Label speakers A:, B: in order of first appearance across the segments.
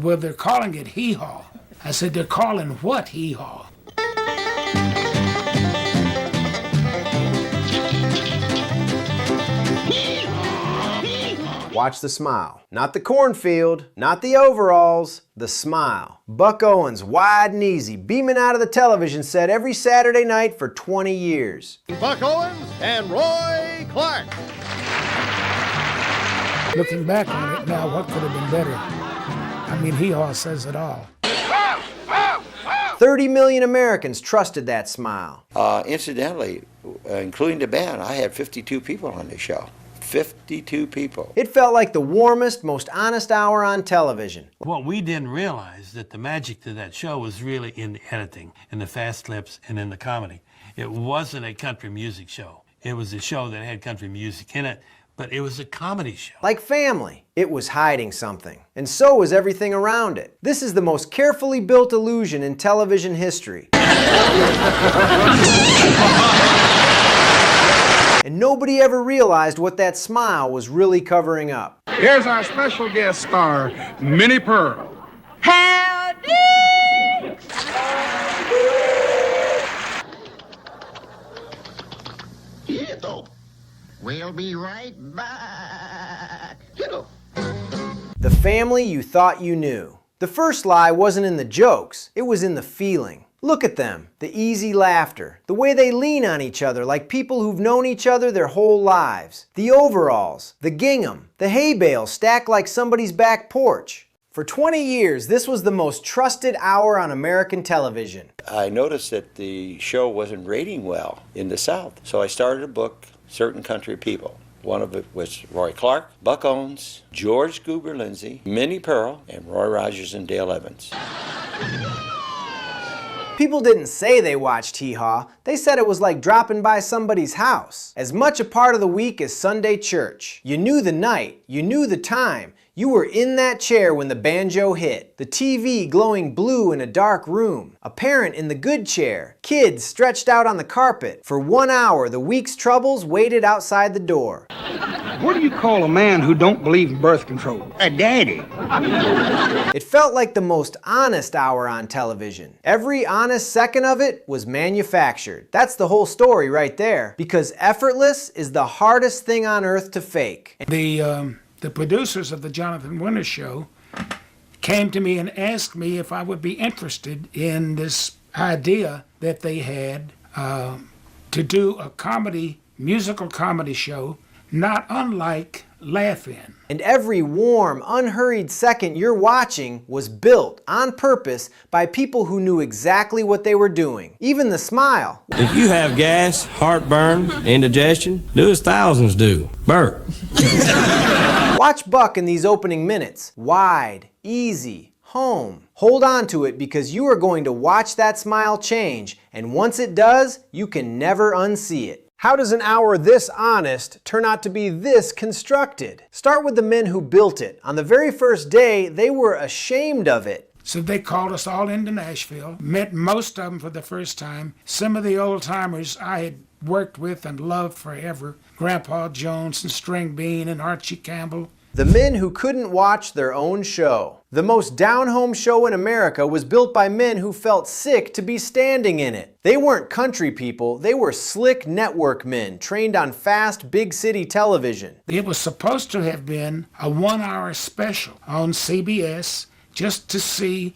A: Well, they're calling it Hee Haw. I said, they're calling what Hee Haw?
B: Watch the smile. Not the cornfield, not the overalls, the smile. Buck Owens, wide and easy, beaming out of the television set every Saturday night for 20 years.
C: Buck Owens and Roy Clark.
A: Looking back on it now, what could have been better? I mean, Hee Haw says it all.
B: 30 million Americans trusted that smile.
D: Incidentally, including the band, I had 52 people on the show. 52 people.
B: It felt like the warmest, most honest hour on television.
E: What we didn't realize that the magic to that show was really in the editing, in the fast clips, and in the comedy. It wasn't a country music show. It was a show that had country music in it, but it was a comedy show.
B: Like Family, it was hiding something. And so was everything around it. This is the most carefully built illusion in television history. And nobody ever realized what that smile was really covering up.
F: Here's our special guest star, Minnie Pearl.
G: Howdy! We'll be right back.
B: The family you thought you knew. The first lie wasn't in the jokes, it was in the feeling. Look at them, the easy laughter, the way they lean on each other like people who've known each other their whole lives. The overalls, the gingham, the hay bales stacked like somebody's back porch. For 20 years, this was the most trusted hour on American television.
D: I noticed that the show wasn't rating well in the South, so I started to book certain country people. One of it was Roy Clark, Buck Owens, George Goober Lindsay, Minnie Pearl, and Roy Rogers and Dale Evans.
B: People didn't say they watched Hee Haw, they said it was like dropping by somebody's house. As much a part of the week as Sunday church. You knew the night, you knew the time. You were in that chair when the banjo hit. The TV glowing blue in a dark room. A parent in the good chair. Kids stretched out on the carpet. For 1 hour, the week's troubles waited outside the door.
F: What do you call a man who don't believe in birth control?
G: A daddy.
B: It felt like the most honest hour on television. Every honest second of it was manufactured. That's the whole story right there. Because effortless is the hardest thing on earth to fake.
A: The producers of the Jonathan Winters show came to me and asked me if I would be interested in this idea that they had to do a musical comedy show, not unlike Laugh-In.
B: And every warm, unhurried second you're watching was built on purpose by people who knew exactly what they were doing. Even the smile.
H: If you have gas, heartburn, indigestion, do as thousands do. Burp.
B: Watch Buck in these opening minutes. Wide, easy, home. Hold on to it because you are going to watch that smile change, and once it does, you can never unsee it. How does an hour this honest turn out to be this constructed? Start with the men who built it. On the very first day, they were ashamed of it.
A: So they called us all into Nashville, met most of them for the first time. Some of the old timers I had worked with and loved forever, Grandpa Jones and String Bean and Archie Campbell.
B: The men who couldn't watch their own show. The most down-home show in America was built by men who felt sick to be standing in it. They weren't country people, they were slick network men trained on fast, big city television.
A: It was supposed to have been a 1-hour special on CBS just to see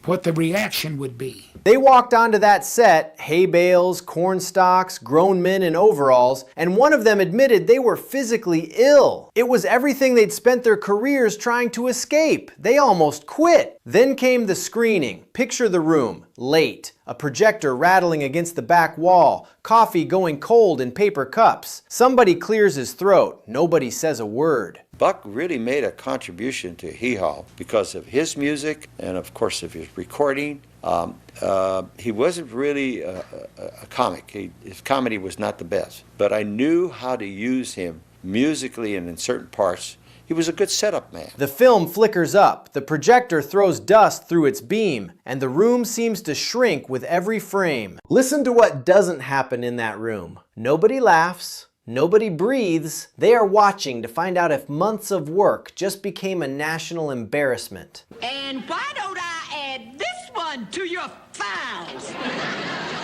A: what the reaction would be.
B: They walked onto that set, hay bales, corn stalks, grown men in overalls, and one of them admitted they were physically ill. It was everything they'd spent their careers trying to escape. They almost quit. Then came the screening. Picture the room. Late. A projector rattling against the back wall. Coffee going cold in paper cups. Somebody clears his throat. Nobody says a word.
D: Buck really made a contribution to Hee Haw because of his music and, of course, of his recording. He wasn't really a comic. His comedy was not the best. But I knew how to use him musically and in certain parts. He was a good setup man.
B: The film flickers up, the projector throws dust through its beam, and the room seems to shrink with every frame. Listen to what doesn't happen in that room. Nobody laughs, nobody breathes. They are watching to find out if months of work just became a national embarrassment.
G: And why don't I add this one to your files?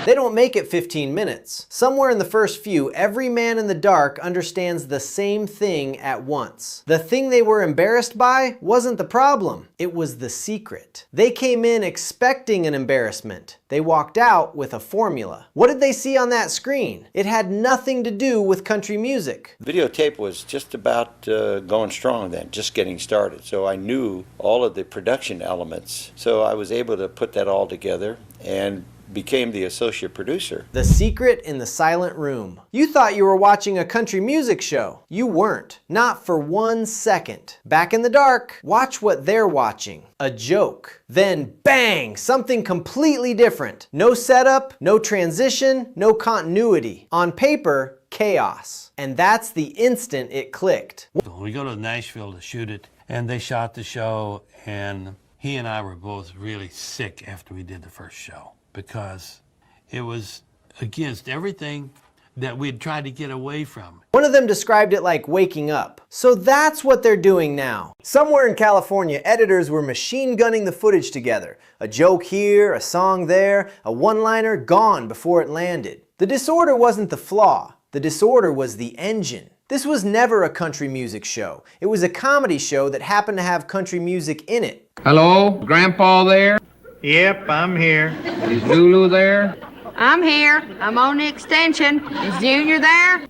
B: They don't make it 15 minutes. Somewhere in the first few, every man in the dark understands the same thing at once. The thing they were embarrassed by wasn't the problem. It was the secret. They came in expecting an embarrassment. They walked out with a formula. What did they see on that screen? It had nothing to do with country music.
D: Videotape was just about going strong then, just getting started. So I knew all of the production elements. So I was able to put that all together and became the associate producer.
B: The Secret in the Silent Room. You thought you were watching a country music show. You weren't. Not for 1 second. Back in the dark, watch what they're watching. A joke. Then bang! Something completely different. No setup, no transition, no continuity. On paper, chaos. And that's the instant it clicked.
E: We go to Nashville to shoot it, and they shot the show, and he and I were both really sick after we did the first show, because it was against everything that we'd tried to get away from.
B: One of them described it like waking up. So that's what they're doing now. Somewhere in California, editors were machine gunning the footage together. A joke here, a song there, a one-liner gone before it landed. The disorder wasn't the flaw. The disorder was the engine. This was never a country music show. It was a comedy show that happened to have country music in it.
F: Hello, Grandpa there? Yep, I'm here. Is Lulu there?
G: I'm here. I'm on the extension. Is Junior there?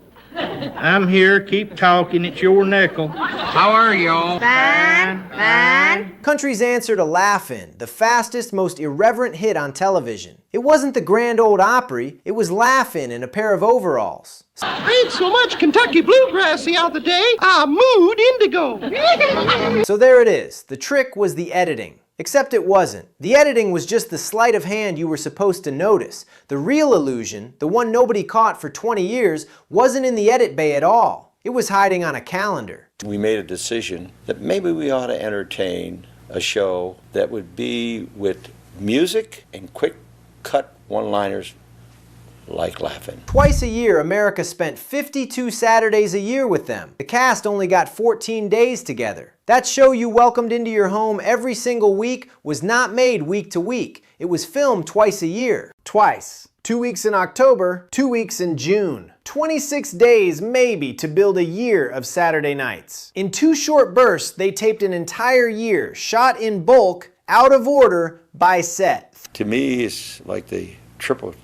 F: I'm here. Keep talking. It's your nickel. How are y'all?
G: Fine, fine.
B: Country's answer to Laugh-In, the fastest, most irreverent hit on television. It wasn't the Grand Ole Opry, it was Laugh-In in a pair of overalls.
C: I ate so much Kentucky bluegrass the other day, I mooed indigo.
B: So there it is. The trick was the editing. Except it wasn't. The editing was just the sleight of hand you were supposed to notice. The real illusion, the one nobody caught for 20 years, wasn't in the edit bay at all. It was hiding on a calendar.
D: We made a decision that maybe we ought to entertain a show that would be with music and quick cut one-liners like Laugh-In.
B: Twice a year, America spent 52 Saturdays a year with them. The cast only got 14 days together. That show you welcomed into your home every single week was not made week to week. It was filmed twice a year. Twice. 2 weeks in October, 2 weeks in June. 26 days maybe to build a year of Saturday nights. In 2 short bursts, they taped an entire year, shot in bulk, out of order, by set.
D: To me, he's like the triple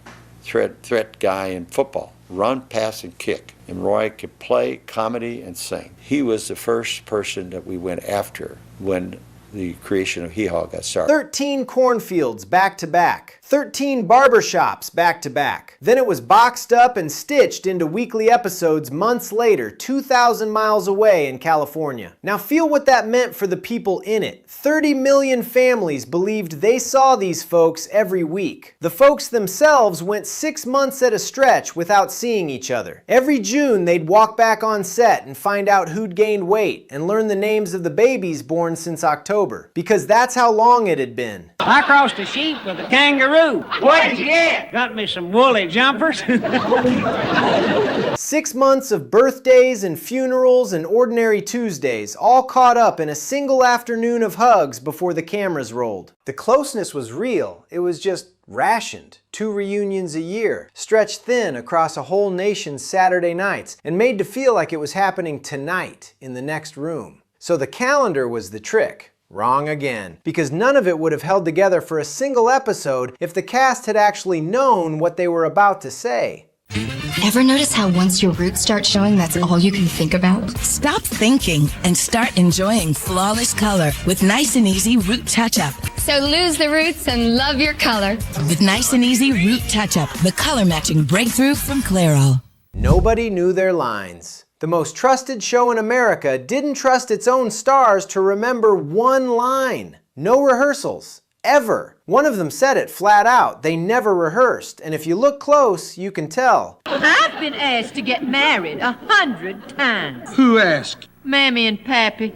D: threat guy in football. Run, pass, and kick. And Roy could play, comedy, and sing. He was the first person that we went after when the creation of Hee Haw got started.
B: 13 cornfields back to back. 13 barbershops back to back. Then it was boxed up and stitched into weekly episodes months later, 2,000 miles away in California. Now feel what that meant for the people in it. 30 million families believed they saw these folks every week. The folks themselves went 6 months at a stretch without seeing each other. Every June they'd walk back on set and find out who'd gained weight and learn the names of the babies born since October. Because that's how long it had been.
I: I crossed a sheep with a kangaroo. What'd you get? Got me some woolly jumpers.
B: 6 months of birthdays and funerals and ordinary Tuesdays, all caught up in a single afternoon of hugs before the cameras rolled. The closeness was real. It was just rationed. 2 reunions a year, stretched thin across a whole nation's Saturday nights, and made to feel like it was happening tonight in the next room. So the calendar was the trick. Wrong again. Because none of it would have held together for a single episode if the cast had actually known what they were about to say.
J: Ever notice how once your roots start showing, that's all you can think about?
K: Stop thinking and start enjoying flawless color with Nice and Easy Root Touch-Up.
J: So lose the roots and love your color.
K: With Nice and Easy Root Touch-Up, the color matching breakthrough from Clairol.
B: Nobody knew their lines. The most trusted show in America didn't trust its own stars to remember one line. No rehearsals. Ever. One of them said it flat out. They never rehearsed. And if you look close, you can tell.
G: I've been asked to get married 100 times.
F: Who asked?
I: Mammy and Pappy.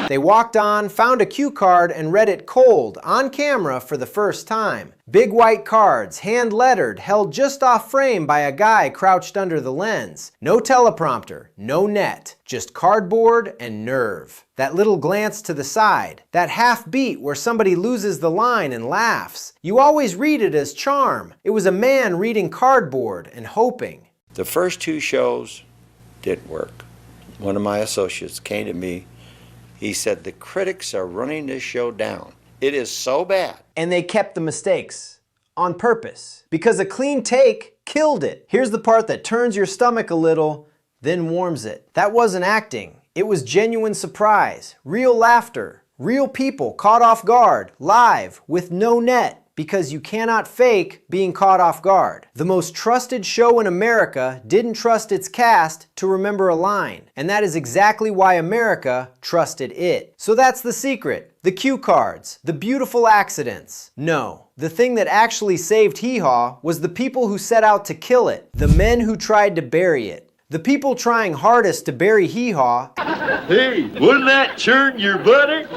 B: They walked on, found a cue card, and read it cold, on camera for the first time. Big white cards, hand-lettered, held just off frame by a guy crouched under the lens. No teleprompter, no net, just cardboard and nerve. That little glance to the side, that half beat where somebody loses the line and laughs. You always read it as charm. It was a man reading cardboard and hoping.
D: The first 2 shows didn't work. One of my associates came to me. He said, the critics are running this show down. It is so bad.
B: And they kept the mistakes on purpose because a clean take killed it. Here's the part that turns your stomach a little, then warms it. That wasn't acting. It was genuine surprise, real laughter, real people caught off guard, live, with no net. Because you cannot fake being caught off guard. The most trusted show in America didn't trust its cast to remember a line. And that is exactly why America trusted it. So that's the secret. The cue cards, the beautiful accidents. No, the thing that actually saved Hee Haw was the people who set out to kill it. The men who tried to bury it. The people trying hardest to bury Hee Haw,
L: hey, wouldn't that churn your butter?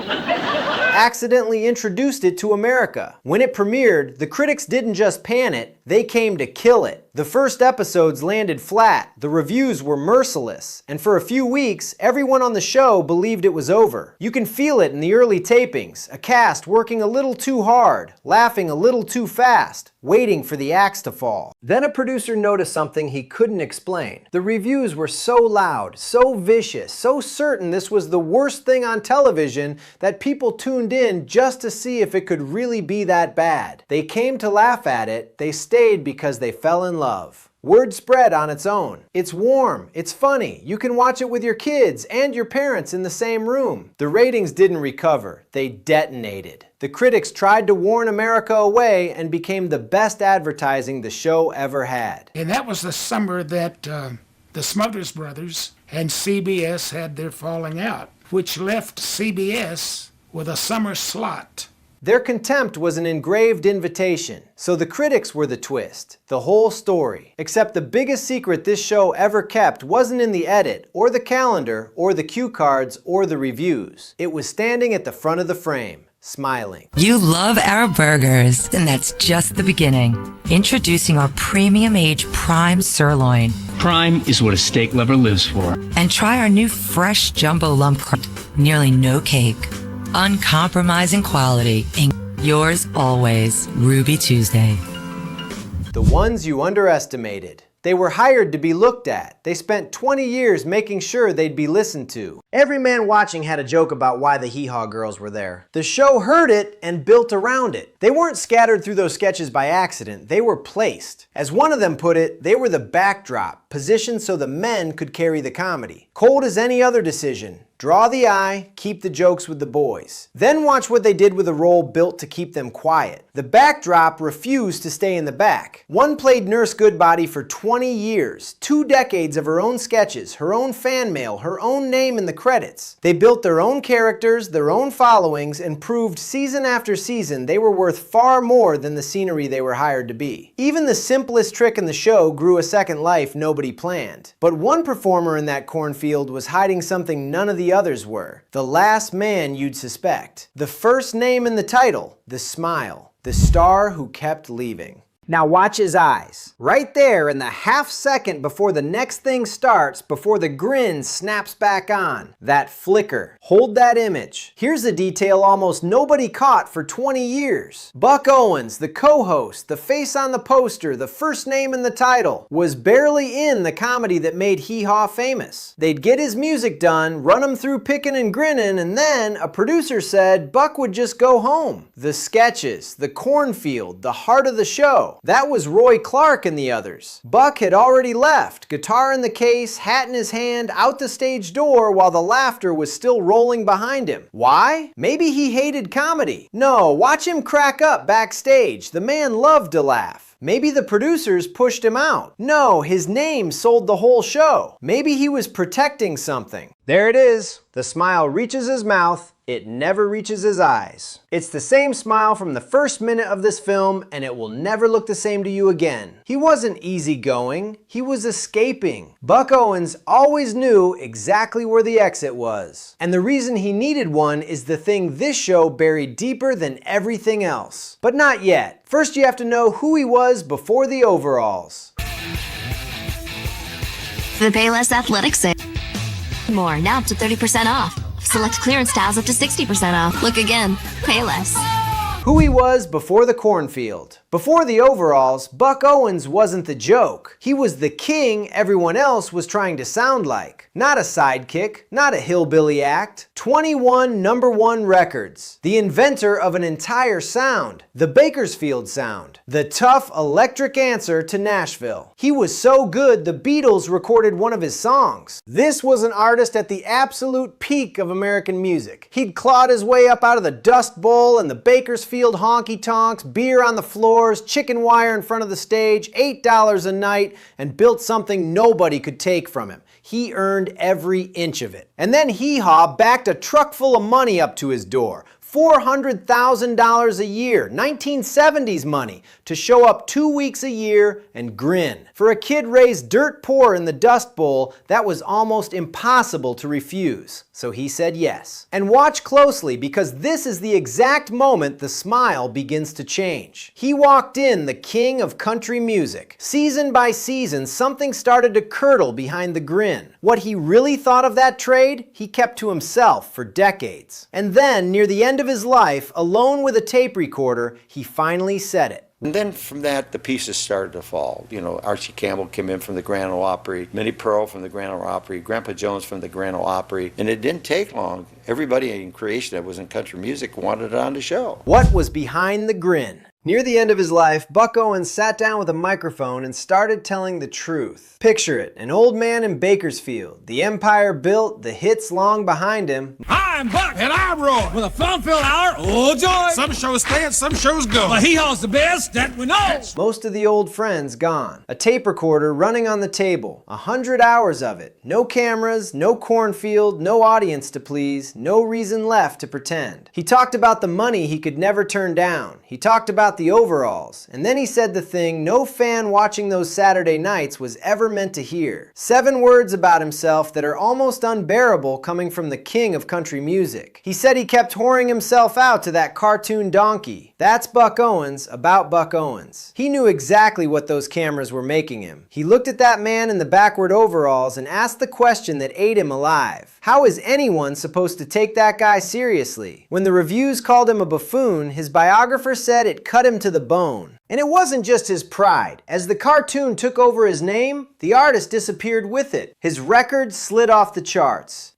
B: accidentally introduced it to America. When it premiered, the critics didn't just pan it, they came to kill it. The first episodes landed flat, the reviews were merciless, and for a few weeks, everyone on the show believed it was over. You can feel it in the early tapings, a cast working a little too hard, laughing a little too fast, waiting for the axe to fall. Then a producer noticed something he couldn't explain. The reviews were so loud, so vicious, so certain this was the worst thing on television that people tuned in just to see if it could really be that bad. They came to laugh at it, they stayed because they fell in love. Word spread on its own. It's warm, it's funny, you can watch it with your kids and your parents in the same room. The ratings didn't recover, they detonated. The critics tried to warn America away and became the best advertising the show ever had.
A: And that was the summer that the Smothers Brothers and CBS had their falling out, which left CBS with a summer slot.
B: Their contempt was an engraved invitation, so the critics were the twist, the whole story. Except the biggest secret this show ever kept wasn't in the edit, or the calendar, or the cue cards, or the reviews. It was standing at the front of the frame, smiling.
K: You love our burgers, and that's just the beginning. Introducing our premium age prime sirloin.
M: Prime is what a steak lover lives for.
K: And try our new fresh jumbo lump crust. Nearly no cake. Uncompromising quality. And yours always, Ruby Tuesday.
B: The ones you underestimated. They were hired to be looked at. They spent 20 years making sure they'd be listened to. Every man watching had a joke about why the Hee Haw girls were there. The show heard it and built around it. They weren't scattered through those sketches by accident. They were placed. As one of them put it, they were the backdrop, positioned so the men could carry the comedy. Cold as any other decision. Draw the eye, keep the jokes with the boys. Then watch what they did with a role built to keep them quiet. The backdrop refused to stay in the back. One played Nurse Goodbody for 20 years, 2 decades of her own sketches, her own fan mail, her own name in the credits. They built their own characters, their own followings, and proved season after season they were worth far more than the scenery they were hired to be. Even the simplest trick in the show grew a second life nobody planned. But one performer in that cornfield was hiding something none of the others were. The last man you'd suspect. The first name in the title, the smile. The star who kept leaving. Now watch his eyes. Right there in the half second before the next thing starts, before the grin snaps back on. That flicker. Hold that image. Here's a detail almost nobody caught for 20 years. Buck Owens, the co-host, the face on the poster, the first name in the title, was barely in the comedy that made Hee Haw famous. They'd get his music done, run him through picking and grinning, and then a producer said Buck would just go home. The sketches, the cornfield, the heart of the show. That was Roy Clark and the others. Buck had already left, guitar in the case, hat in his hand, out the stage door while the laughter was still rolling behind him. Why? Maybe he hated comedy. No, watch him crack up backstage. The man loved to laugh. Maybe the producers pushed him out. No, his name sold the whole show. Maybe he was protecting something. There it is. The smile reaches his mouth it never reaches his eyes. It's the same smile from the first minute of this film, and it will never look the same to you again. He wasn't easygoing, he was escaping. Buck Owens always knew exactly where the exit was. And the reason he needed one is the thing this show buried deeper than everything else. But not yet. First you have to know who he was before the overalls.
J: The Payless Athletic Sale. More, now up to 30% off. Select clearance styles up to 60% off. Look again. Payless.
B: Who he was before the cornfield. Before the overalls, Buck Owens wasn't the joke. He was the king everyone else was trying to sound like. Not a sidekick, not a hillbilly act. 21 #1 records. The inventor of an entire sound. The Bakersfield Sound. The tough electric answer to Nashville. He was so good the Beatles recorded one of his songs. This was an artist at the absolute peak of American music. He'd clawed his way up out of the Dust Bowl and the Bakersfield honky-tonks, beer on the floors, chicken wire in front of the stage, $8 a night, and built something nobody could take from him. He earned every inch of it. And then Hee Haw backed a truck full of money up to his door. $400,000 a year, 1970s money, to show up 2 weeks a year and grin. For a kid raised dirt poor in the Dust Bowl, that was almost impossible to refuse. So he said yes. And watch closely, because this is the exact moment the smile begins to change. He walked in the king of country music. Season by season, something started to curdle behind the grin. What he really thought of that trade, he kept to himself for decades. And then, near the end of his life, alone with a tape recorder, he finally said it.
D: And then from that, the pieces started to fall. You know, Archie Campbell came in from the Grand Ole Opry, Minnie Pearl from the Grand Ole Opry, Grandpa Jones from the Grand Ole Opry, and it didn't take long. Everybody in creation that was in country music wanted it on the show.
B: What was behind the grin? Near the end of his life, Buck Owens sat down with a microphone and started telling the truth. Picture it, an old man in Bakersfield, the empire built, the hits long behind him.
N: I'm Buck, and I'm Roy. With a fun-filled hour, oh joy! Some shows stay and some shows go. Well, Hee Haw's the best, that we know.
B: Most of the old friends gone. A tape recorder running on the table. 100 hours of it. No cameras, no cornfield, no audience to please, no reason left to pretend. He talked about the money he could never turn down. He talked about the overalls. And then he said the thing no fan watching those Saturday nights was ever meant to hear. 7 words about himself that are almost unbearable coming from the king of country music. He said he kept whoring himself out to that cartoon donkey. That's Buck Owens about Buck Owens. He knew exactly what those cameras were making him. He looked at that man in the backward overalls and asked the question that ate him alive. How is anyone supposed to take that guy seriously? When the reviews called him a buffoon, his biographer said it cut him to the bone. And it wasn't just his pride. As the cartoon took over his name, the artist disappeared with it. His record slid off the charts.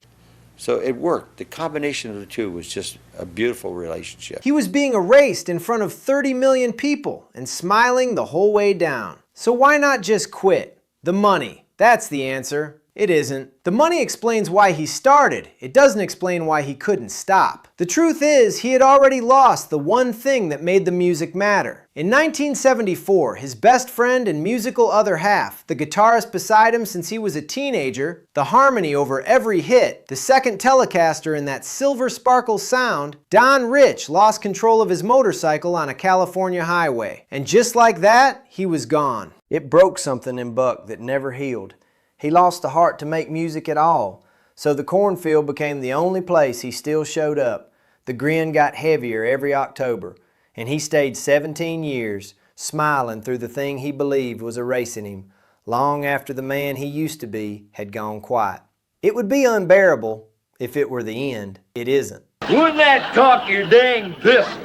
D: So it worked. The combination of the two was just a beautiful relationship.
B: He was being erased in front of 30 million people and smiling the whole way down. So why not just quit? The money. That's the answer. It isn't. The money explains why he started. It doesn't explain why he couldn't stop. The truth is, he had already lost the one thing that made the music matter. In 1974, his best friend and musical other half, the guitarist beside him since he was a teenager, the harmony over every hit, the second Telecaster in that silver sparkle sound, Don Rich lost control of his motorcycle on a California highway. And just like that, he was gone. It broke something in Buck that never healed. He lost the heart to make music at all, so the cornfield became the only place he still showed up. The grin got heavier every October, and he stayed 17 years, smiling through the thing he believed was erasing him, long after the man he used to be had gone quiet. It would be unbearable if it were the end. It isn't.
L: Wouldn't that cock your dang pistol?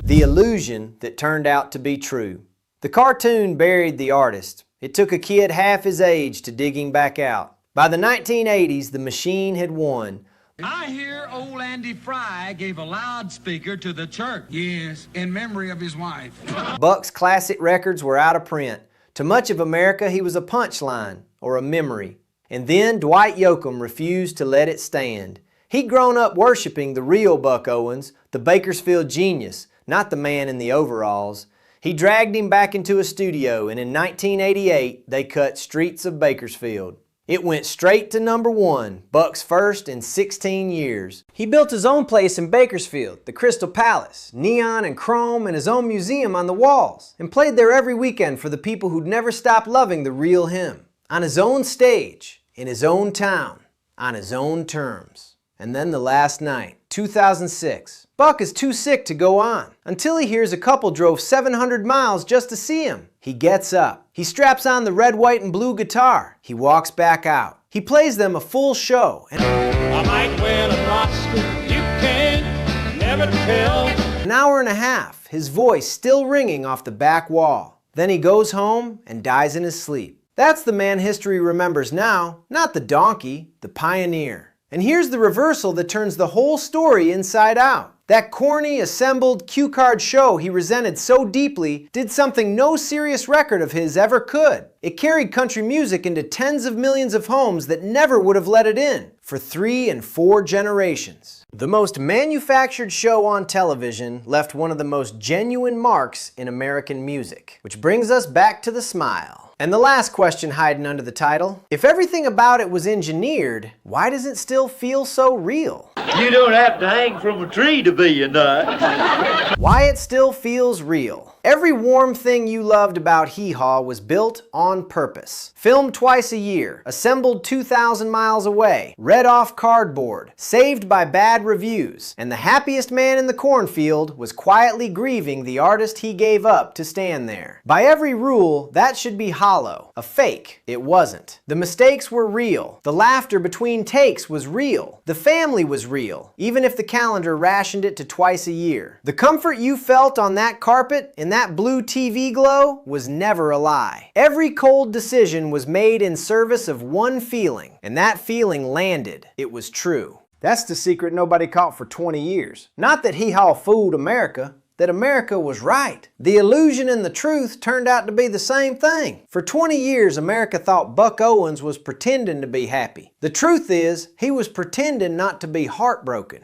B: The illusion that turned out to be true. The cartoon buried the artist. It took a kid half his age to dig him back out. By the 1980s, the machine had won.
N: I hear old Andy Fry gave a loudspeaker to the church. Yes, in memory of his wife.
B: Buck's classic records were out of print. To much of America, he was a punchline or a memory. And then Dwight Yoakam refused to let it stand. He'd grown up worshiping the real Buck Owens, the Bakersfield genius, not the man in the overalls. He dragged him back into a studio, and in 1988, they cut Streets of Bakersfield. It went straight to #1, Buck's first in 16 years. He built his own place in Bakersfield, the Crystal Palace, neon and chrome, and his own museum on the walls, and played there every weekend for the people who'd never stopped loving the real him. On his own stage, in his own town, on his own terms. And then the last night, 2006. Buck is too sick to go on, until he hears a couple drove 700 miles just to see him. He gets up. He straps on the red, white, and blue guitar. He walks back out. He plays them a full show. And
N: I might win an Oscar, you can never tell.
B: An hour and a half, his voice still ringing off the back wall. Then he goes home and dies in his sleep. That's the man history remembers now, not the donkey, the pioneer. And here's the reversal that turns the whole story inside out. That corny, assembled, cue-card show he resented so deeply did something no serious record of his ever could. It carried country music into tens of millions of homes that never would have let it in, for 3 and 4 generations. The most manufactured show on television left one of the most genuine marks in American music. Which brings us back to the smile. And the last question hiding under the title, if everything about it was engineered, why does it still feel so real?
L: You don't have to hang from a tree to be a nut.
B: Why it still feels real. Every warm thing you loved about Hee Haw was built on purpose. Filmed twice a year, assembled 2,000 miles away, read off cardboard, saved by bad reviews, and the happiest man in the cornfield was quietly grieving the artist he gave up to stand there. By every rule, that should be hollow, a fake. It wasn't. The mistakes were real. The laughter between takes was real. The family was real, even if the calendar rationed it to twice a year. The comfort you felt on that carpet in that blue TV glow was never a lie. Every cold decision was made in service of one feeling, and that feeling landed. It was true. That's the secret nobody caught for 20 years. Not that Hee Haw fooled America, that America was right. The illusion and the truth turned out to be the same thing. For 20 years, America thought Buck Owens was pretending to be happy. The truth is, he was pretending not to be heartbroken.